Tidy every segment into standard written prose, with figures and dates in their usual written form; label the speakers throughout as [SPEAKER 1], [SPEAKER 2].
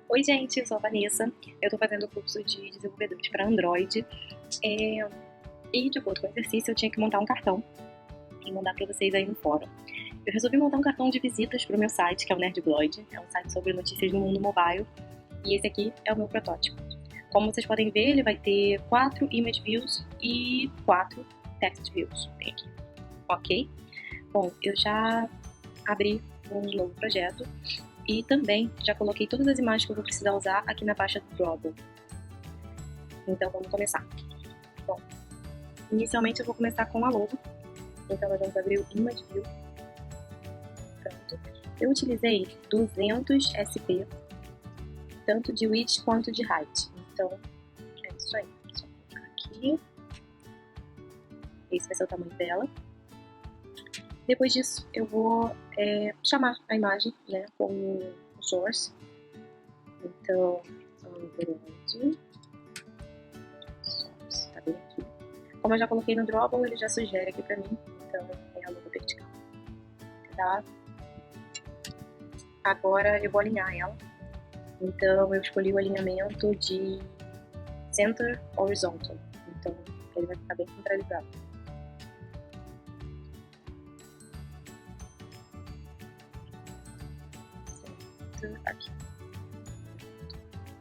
[SPEAKER 1] Oi, gente, eu sou a Vanessa. Eu tô fazendo o curso de desenvolvedores para Android. E, de acordo com o exercício, eu tinha que montar um cartão e mandar para vocês aí no fórum. Eu resolvi montar um cartão de visitas para o meu site, que é o Nerdbloid. É um site sobre notícias do mundo mobile. E esse aqui é o meu protótipo. Como vocês podem ver, ele vai ter 4 image views e 4 text views. Tem aqui. Ok? Bom, eu já abri um novo projeto. E também já coloquei todas as imagens que eu vou precisar usar aqui na pasta do Drawable. Então vamos começar. Bom, inicialmente eu vou começar com a logo. Então nós vamos abrir o Image View. Pronto. Eu utilizei 200 SP, tanto de width quanto de height. Então é isso aí. Só colocar aqui. Esse vai ser o tamanho dela. Depois disso, eu vou chamar a imagem, né, com o source. Então, Android source, tá bem aqui. Como eu já coloquei no Drawable, ele já sugere aqui pra mim. Então, é a logo vertical. Tá? Agora eu vou alinhar ela. Então, eu escolhi o alinhamento de Center Horizontal. Então, ele vai ficar bem centralizado. Aqui.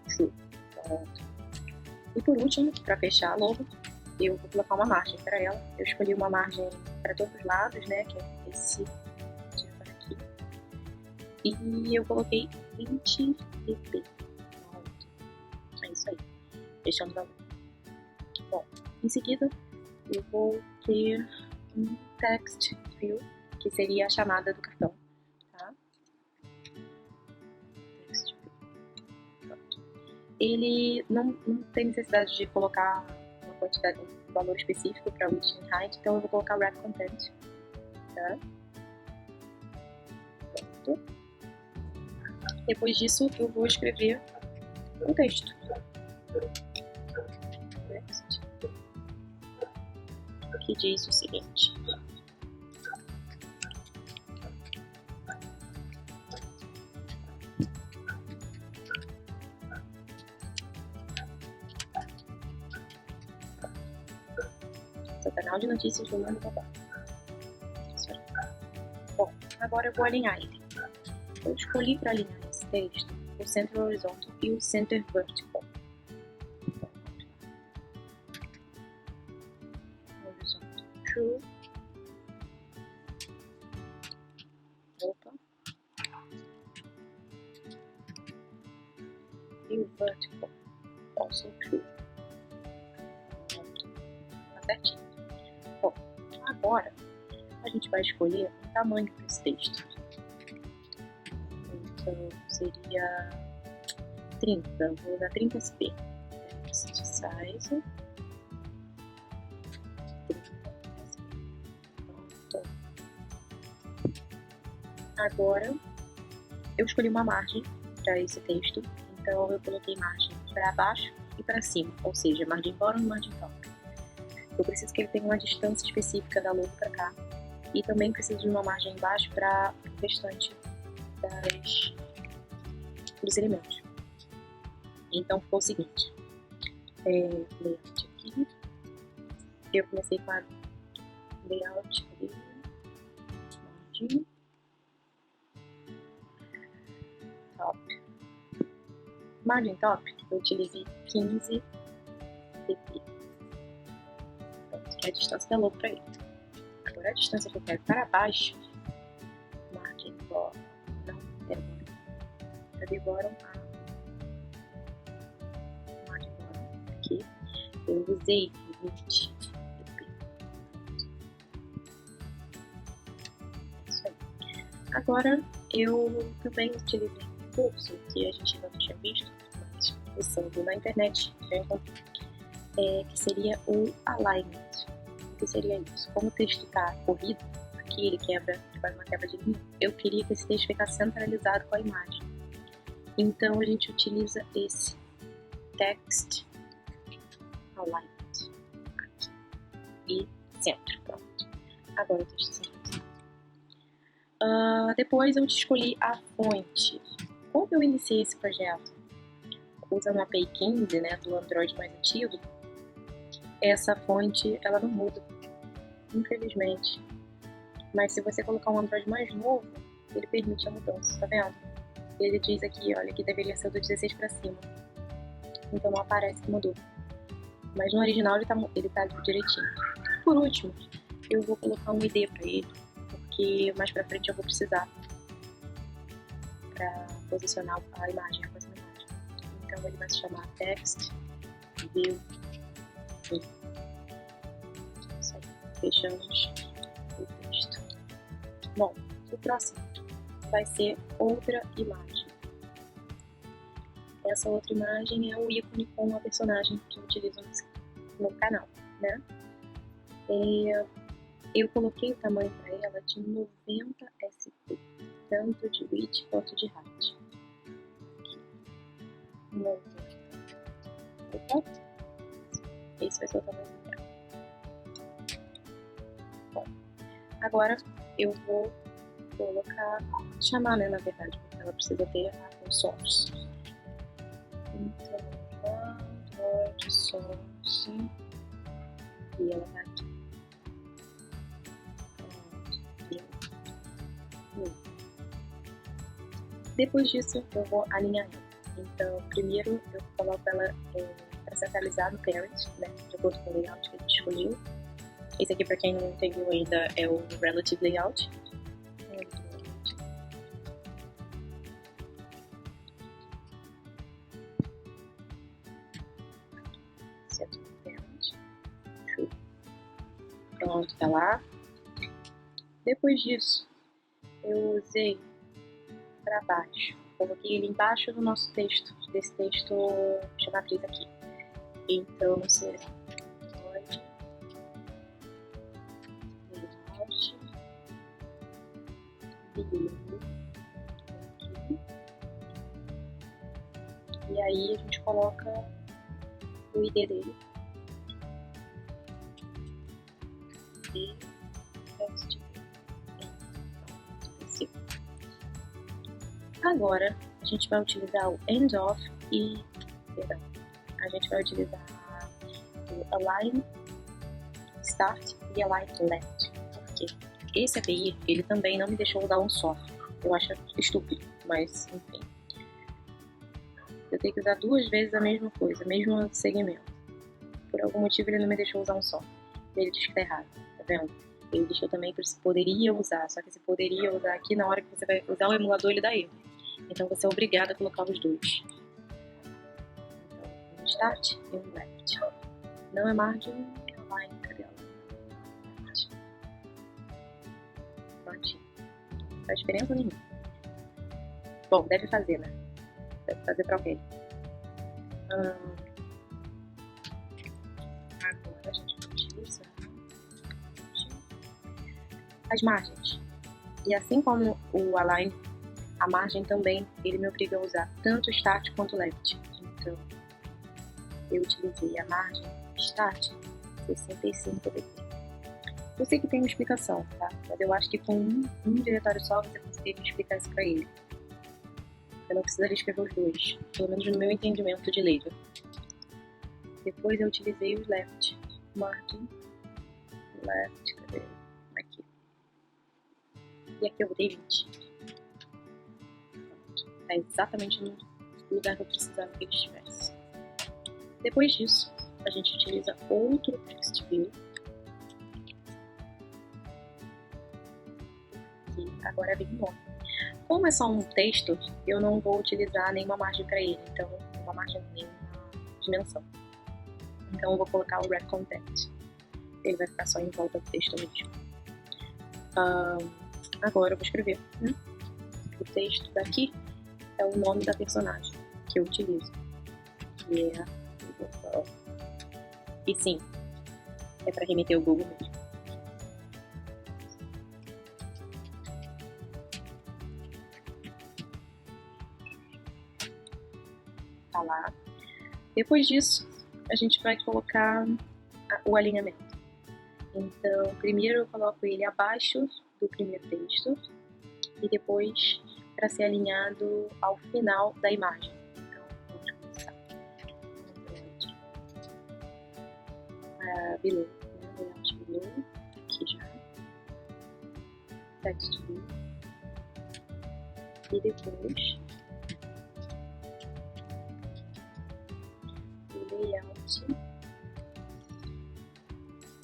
[SPEAKER 1] True. Pronto. E por último, para fechar a logo, eu vou colocar uma margem para ela. Eu escolhi uma margem para todos os lados, né, que é esse aqui. E eu coloquei 20 dp. Pronto. É isso aí. Fechando a logo. Bom, em seguida, eu vou ter um text view, que seria a chamada do cartão. Ele não tem necessidade de colocar uma quantidade, um valor específico para width e height, então eu vou colocar wrap content. Tá? Pronto. Depois disso, eu vou escrever um texto. Next. Que diz o seguinte. Seu canal de notícias do mundo mobile. Bom, agora eu vou alinhar ele. Eu escolhi para alinhar esse texto o Center Horizontal e o Center Vertical. Horizontal True. Opa. E o Vertical also True. Tá certinho. Bom, agora a gente vai escolher um tamanho para esse texto. Então seria 30, vou usar 30 SP. Size 30 SP. Pronto. Agora eu escolhi uma margem para esse texto, então eu coloquei margem para baixo e para cima, ou seja, margem bottom e margem top. Eu preciso que ele tenha uma distância específica da logo para cá e também preciso de uma margem embaixo para o restante dos elementos. Então ficou o seguinte, layout aqui, eu comecei com a layout ali, margem, top, margem top, eu utilizei 15 dp, que é a distância da logo para ele. Agora a distância que eu quero para baixo, margem bottom, não é bottom, cadê bottom? Margem bottom aqui, eu usei 20 dp. Isso aí. Agora eu também utilizei um recurso que a gente não tinha visto, mas usando na internet, já encontrei, que seria o alignment. O que seria isso? Como o texto está corrido, aqui ele faz uma quebra de linha, eu queria que esse texto ficasse centralizado com a imagem. Então a gente utiliza esse text alignment aqui e centro. Pronto. Agora o texto centralizado. Depois eu escolhi a fonte. Quando eu iniciei esse projeto, usando a API 15, né, do Android mais antigo, essa fonte ela não muda, infelizmente. Mas se você colocar um Android mais novo, ele permite a mudança, tá vendo? Ele diz aqui, olha, que deveria ser do 16 para cima. Então não aparece que mudou. Mas no original ele tá direitinho. Por último, eu vou colocar um ID para ele, porque mais pra frente eu vou precisar para posicionar a imagem, a próxima imagem. Então ele vai se chamar text view. Isso aí. Fechamos o texto. Bom, o próximo vai ser outra imagem. Essa outra imagem é o ícone com a personagem que eu utilizo no canal, né? Eu coloquei o tamanho para ela de 90 SP, tanto de width quanto de height. Opa. Esse vai ser o tamanho dela. Bom, agora eu vou chamar, né, na verdade, porque ela precisa ter a source. Então, Android source, e ela vai aqui. Depois disso, eu vou alinhar ela. Então, primeiro eu coloco ela para centralizar no parent, né, de acordo com o layout que a gente escolheu. Esse aqui, para quem não entendeu ainda, é o Relative Layout. Pronto, tá lá. Depois disso, eu usei para baixo. Coloquei ele embaixo do nosso texto, desse texto de matriz aqui. Então, será layout, view, aqui. E aí a gente coloca o ID dele. Agora a gente vai utilizar o end of e a gente vai utilizar o align start e align left. Porque esse API ele também não me deixou usar um só. Eu acho estúpido, mas enfim. Eu tenho que usar duas vezes a mesma coisa, mesmo segmento. Por algum motivo ele não me deixou usar um só. Ele diz que tá errado, tá vendo? Ele deixou também que você poderia usar, só que você poderia usar aqui na hora que você vai usar o emulador, ele dá erro. Então você é obrigado a colocar os dois. Então, um start e um left. Não é margem, é align, cadê ela? Prontinho. Não faz diferença nenhuma. Bom, deve fazer, né? Deve fazer pra alguém. Agora a gente vai utilizar as margens. E assim como o align, a margem também, ele me obriga a usar tanto start quanto left. Então, eu utilizei a margem start 65 dp. Eu sei que tem uma explicação, tá? Mas eu acho que com um diretório só você conseguiria explicar isso para ele. Você não precisaria escrever os dois, pelo menos no meu entendimento de leigo. Depois eu utilizei os left, margin, left, cadê? Aqui. E aqui eu botei 20. Tá exatamente no lugar que eu precisava que ele estivesse. Depois disso, a gente utiliza outro text view. Que agora vem o nome. Como é só um texto, eu não vou utilizar nenhuma margem para ele. Então, nenhuma dimensão. Então, eu vou colocar o wrap content. Ele vai ficar só em volta do texto mesmo. Agora eu vou escrever, né? O texto daqui é o nome da personagem que eu utilizo. Que é Google. E sim, é para remeter o Google mesmo. Tá lá. Depois disso, a gente vai colocar o alinhamento. Então, primeiro eu coloco ele abaixo do primeiro texto e depois para ser alinhado ao final da imagem. Então, vamos começar. below, né? Layout below, aqui já. Text view. E depois layout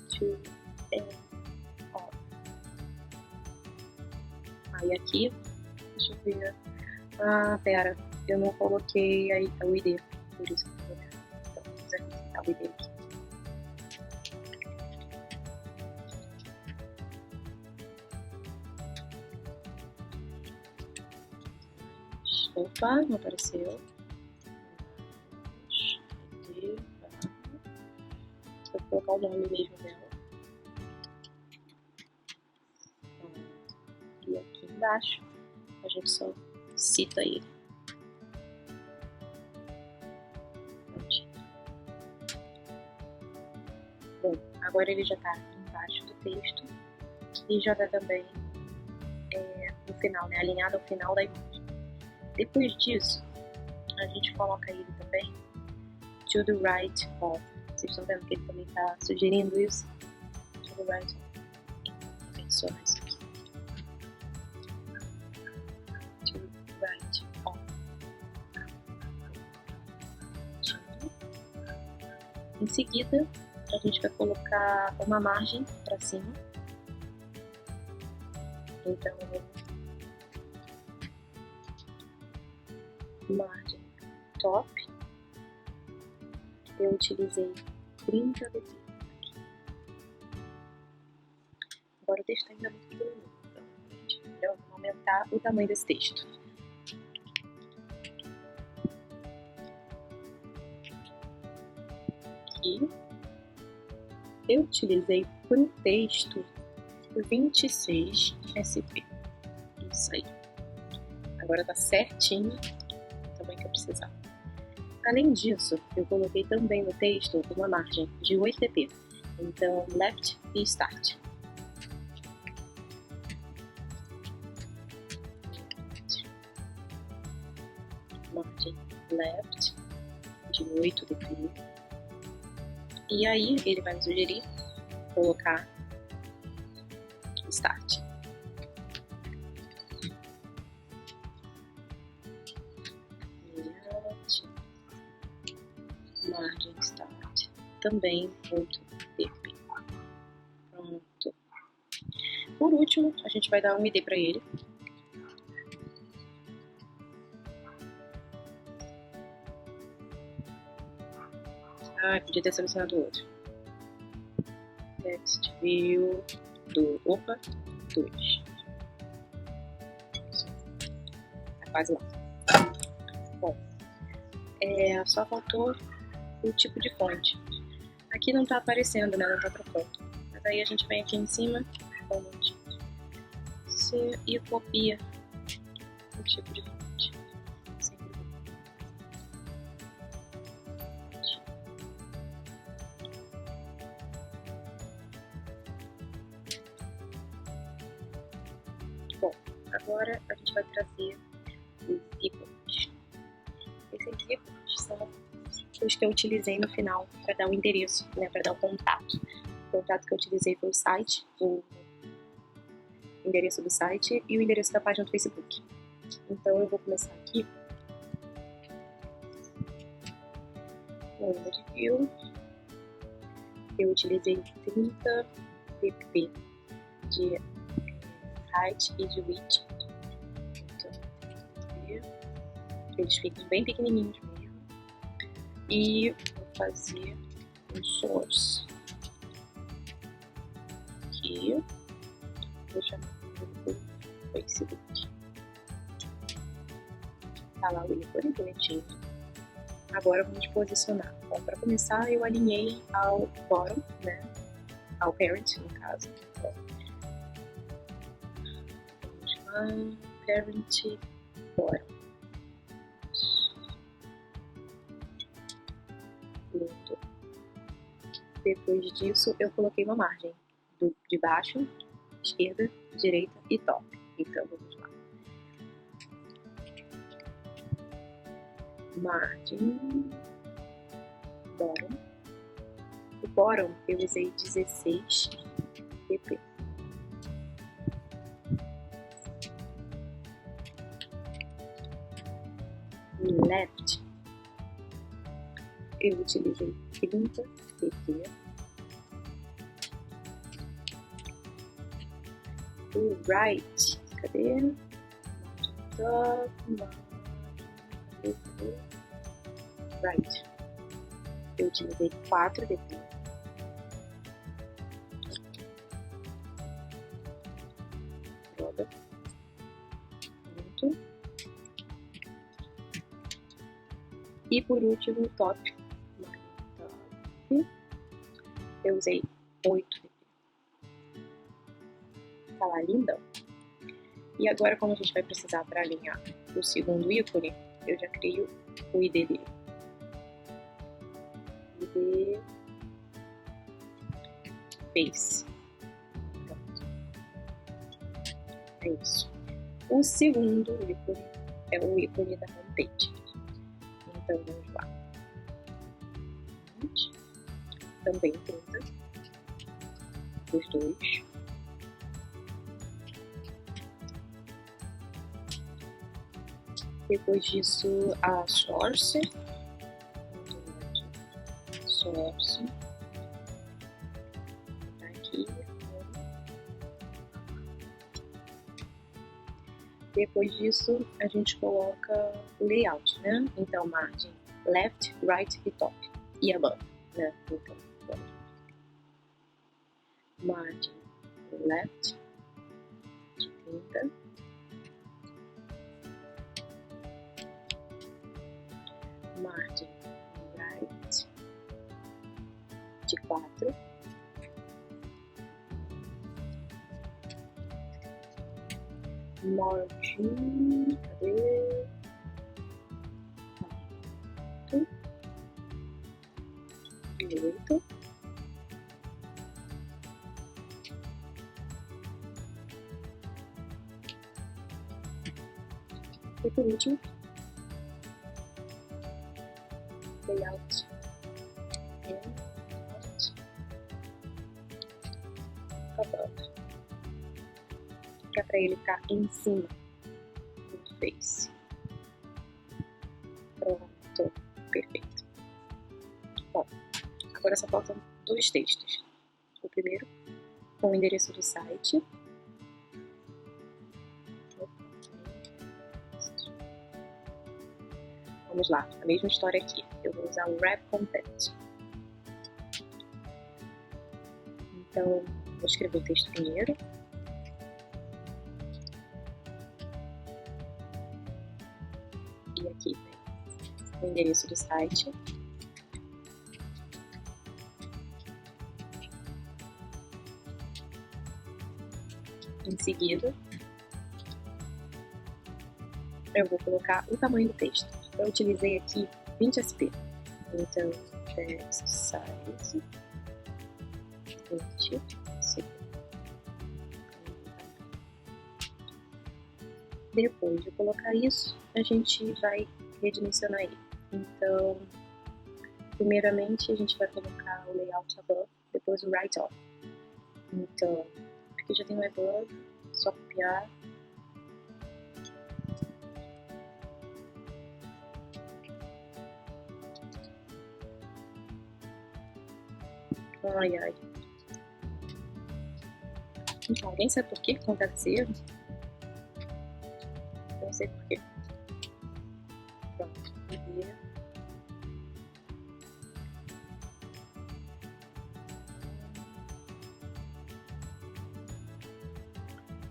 [SPEAKER 1] to end off. Aí aqui, deixa eu ver. Pera, eu não coloquei aí o ID, por isso que eu vou errar. Então vamos acrescentar o ID aqui. Opa, não apareceu. Vou colocar o nome mesmo dela. E aqui embaixo a gente só cita ele. Bom, agora ele já está embaixo do texto e já está também no final, né, alinhado ao final da imagem. Depois disso, a gente coloca ele também to the right of. Vocês estão vendo que ele também está sugerindo isso? To the right of. Então, adiciona isso aqui. To the right of. Em seguida, a gente vai colocar uma margem para cima. Então, margem top, eu utilizei 30 dp aqui. Agora o texto ainda é muito pequenininho, então vamos aumentar o tamanho desse texto. Aqui eu utilizei para o texto 26 SP. Isso aí. Agora tá certinho o tamanho que eu precisava. Além disso, eu coloquei também no texto uma margem de 8 dp. Então, left e start. Margem left de 8 dp. E aí, ele vai me sugerir colocar start. Margem start. Também 8 dp. Pronto. Por último, a gente vai dar um ID para ele. Podia ter selecionado o outro. Text view do 2. Tá quase lá. Bom, só faltou o tipo de fonte. Aqui não tá aparecendo, né? Não tá trocando. Mas aí a gente vem aqui em cima, fonte, e copia o tipo de fonte. Bom, agora a gente vai trazer os ícones. Esses ícones são os que eu utilizei no final para dar o endereço, né, para dar o contato. O contato que eu utilizei foi o site, o endereço do site e o endereço da página do Facebook. Então eu vou começar aqui. No overview, eu utilizei 30 dp de height e de width. Então, eles ficam bem pequenininhos mesmo. E vou fazer um source aqui. Vou chamar do Facebook. Tá lá o ícone bonitinho. Agora vamos posicionar. Bom, para começar eu alinhei ao bottom, né? Ao parent, no caso. Então, vamos lá, parent bottom. Pronto. Depois disso eu coloquei uma margem de baixo, esquerda, direita e top. Então vamos lá. Margem bottom O bottom eu usei 16 dp. Left eu utilizei 30 dp. O right, cadê? Right, eu utilizei 4 dp. Droga. Muito. E por último, top. Eu usei 8 dp. Tá lá, lindão. E agora, como a gente vai precisar para alinhar o segundo ícone, eu já crio o ID dele. ID Face. Pronto. É isso. O segundo ícone é o ícone da homepage. Então, vamos lá. Também 30. Os dois. Depois disso, a source. Source. Tá aqui. Depois disso, a gente coloca o layout, né? Então, margem left, right e top. E above, né? Então, margem left de 30. Margem right de 4. Margem, cadê? 4 e 8. E por último, layout and above, que é para ele ficar em cima do face. Pronto, perfeito. Bom, agora só faltam 2 textos. O primeiro com o endereço do site. Vamos lá, a mesma história aqui. Eu vou usar o wrap content. Então, vou escrever o texto primeiro. E aqui vem o endereço do site. Em seguida, eu vou colocar o tamanho do texto. Eu utilizei aqui 20 SP. Então, text size 20 SP. Depois de colocar isso, a gente vai redimensionar ele. Então, primeiramente a gente vai colocar o layout above, depois o right off. Então, aqui já tem o above, só copiar. Ai, ai. Então, alguém sabe por que acontece esse erro? Eu não sei por quê. Pronto.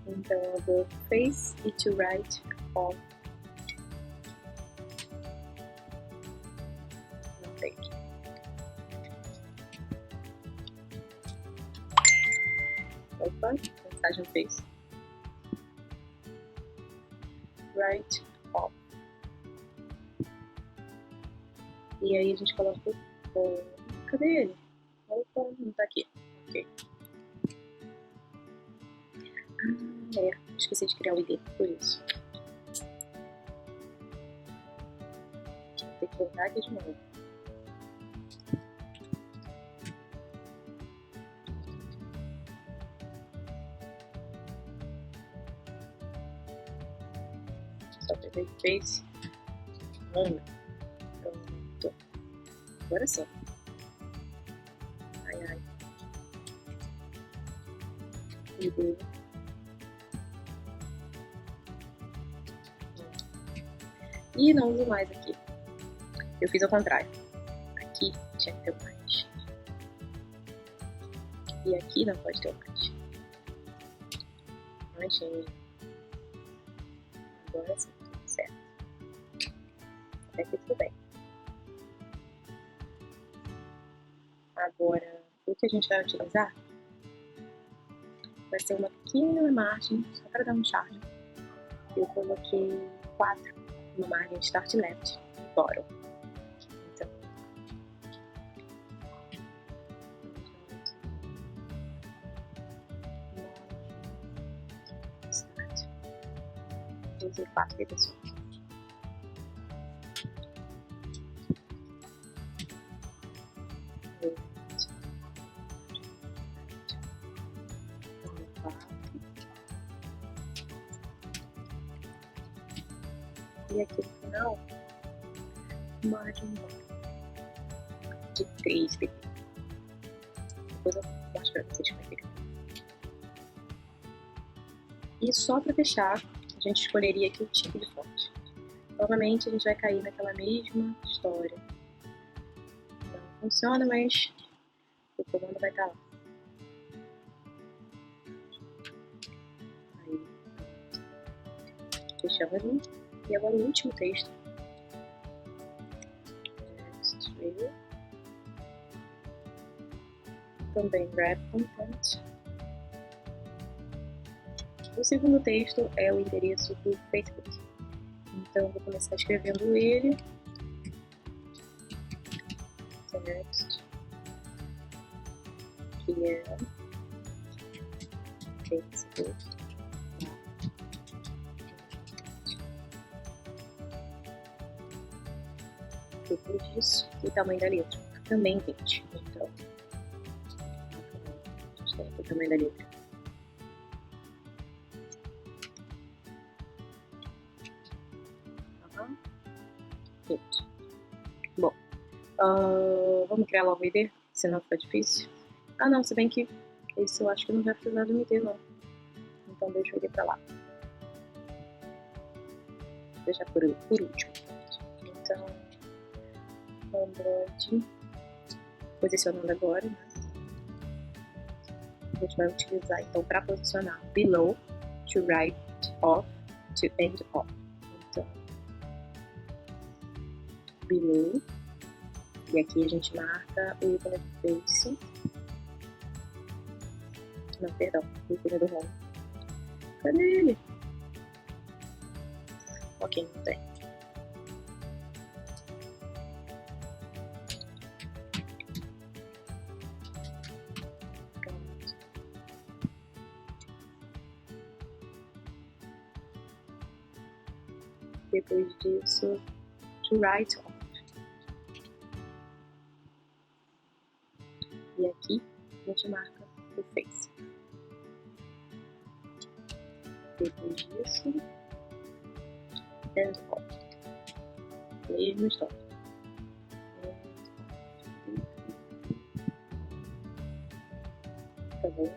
[SPEAKER 1] Então, eu vou face e to right off. Não tem aqui. Opa, mensagem face. Right off. E aí a gente coloca o... Cadê ele? Opa, não tá aqui. Ok. Esqueci de criar o ID, por isso. Vou ter que voltar aqui de novo. face. Pronto. Agora sim. Ai, ai. Mudou. E não uso mais aqui. Eu fiz ao contrário. Aqui tinha que ter mais. E aqui não pode ter mais. Imagina. Agora sim, tudo certo. Até que tudo bem. Agora, o que a gente vai utilizar vai ser uma pequena margem, só para dar um charme. Eu coloquei 4 numa margem Start Left e Bottom. Então, Start. Eu usei 4 repetições. E aqui no final, margem de 3 dp. Depois eu mostro para vocês como é que fica. E só para fechar, a gente escolheria aqui o tipo de fonte. Novamente, a gente vai cair naquela mesma história. Não funciona, mas o comando vai estar lá. Aí, fechamos um. E agora o último texto. Também wrap content. O segundo texto é o endereço do Facebook. Então vou começar escrevendo ele. Text. Que é Facebook. Depois disso, o tamanho da letra também 20. Então, a gente tem aqui o tamanho da letra. Isso. Bom, vamos criar logo o ID, senão fica difícil. Ah não, se bem que esse eu acho que não vai precisar do ID não. Então deixa o ID pra lá. Vou deixar por último. Então, Android, posicionando agora, né? A gente vai utilizar então para posicionar below, to right, off, to end off. Então, below, e aqui a gente marca o ícone do face. Não, perdão, o ícone do home. Cadê ele? Ok, não tem. Depois disso, to right off. E aqui a gente marca o face. Depois disso, end off. Mesma história. Tá bom?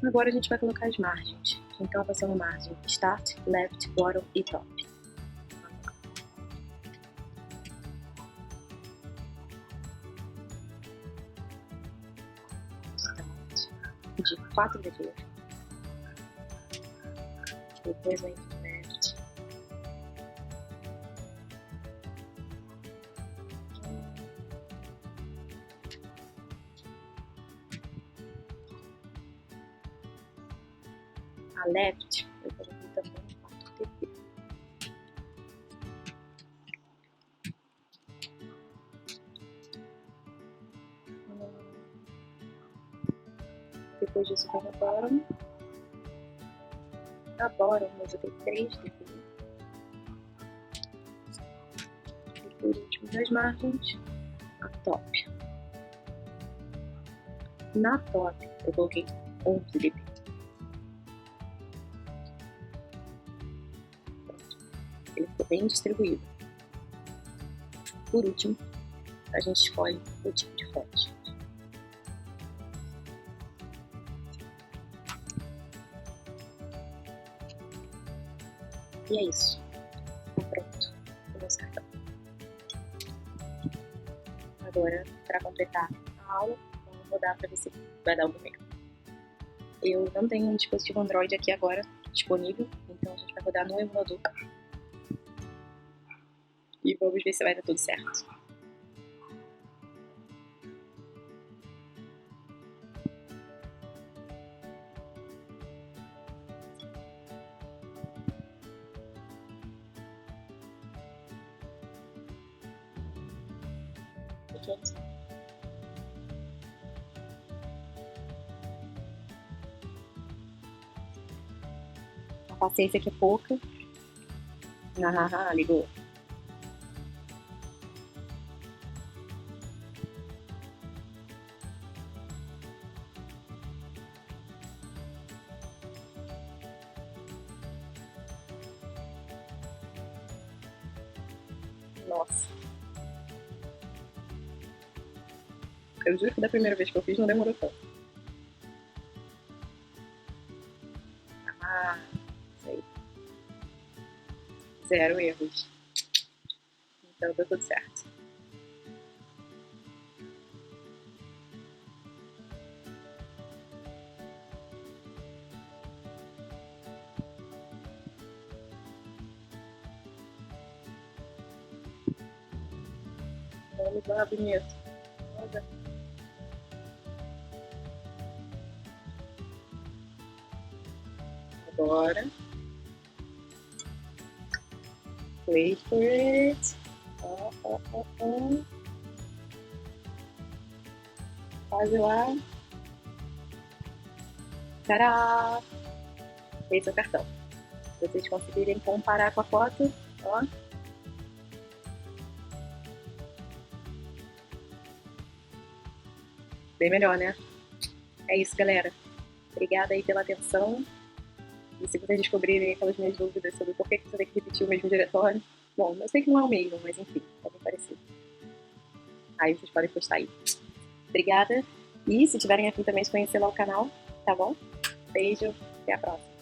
[SPEAKER 1] Agora a gente vai colocar as margens. Então vai ser uma margem Start, Left, Bottom e Top. Start de 4 dp. Depois vem Left. A Left, eu coloquei também 4 dp. Depois disso vem a Bottom. A Bottom eu botei 3 dp. E por último das margens, a Top. Na Top eu coloquei 11 dp. Ele ficou bem distribuído. Por último, a gente escolhe o tipo de fonte. E é isso. Tá pronto o nosso cartão. Agora, para completar a aula, vamos rodar para ver se vai dar algum erro. Eu não tenho um dispositivo Android aqui agora disponível, então a gente vai rodar no emulador. E vamos ver se vai dar tudo certo. A paciência aqui é pouca. Ligou. Nossa. Eu juro que da primeira vez que eu fiz não demorou tanto. Sei. 0 erros. Então deu tudo certo. Vamos lá, bonito. Agora. Wait for it. Quase lá. Tadá! Esse é o cartão. Se vocês conseguirem comparar com a foto, ó. Bem melhor, né? É isso, galera. Obrigada aí pela atenção. E se vocês descobrirem aquelas minhas dúvidas sobre por que você tem que repetir o mesmo diretório, bom, eu sei que não é o mesmo, mas enfim, é bem parecido. Aí vocês podem postar aí. Obrigada. E se tiverem afim também de conhecer lá o canal, tá bom? Beijo, até a próxima.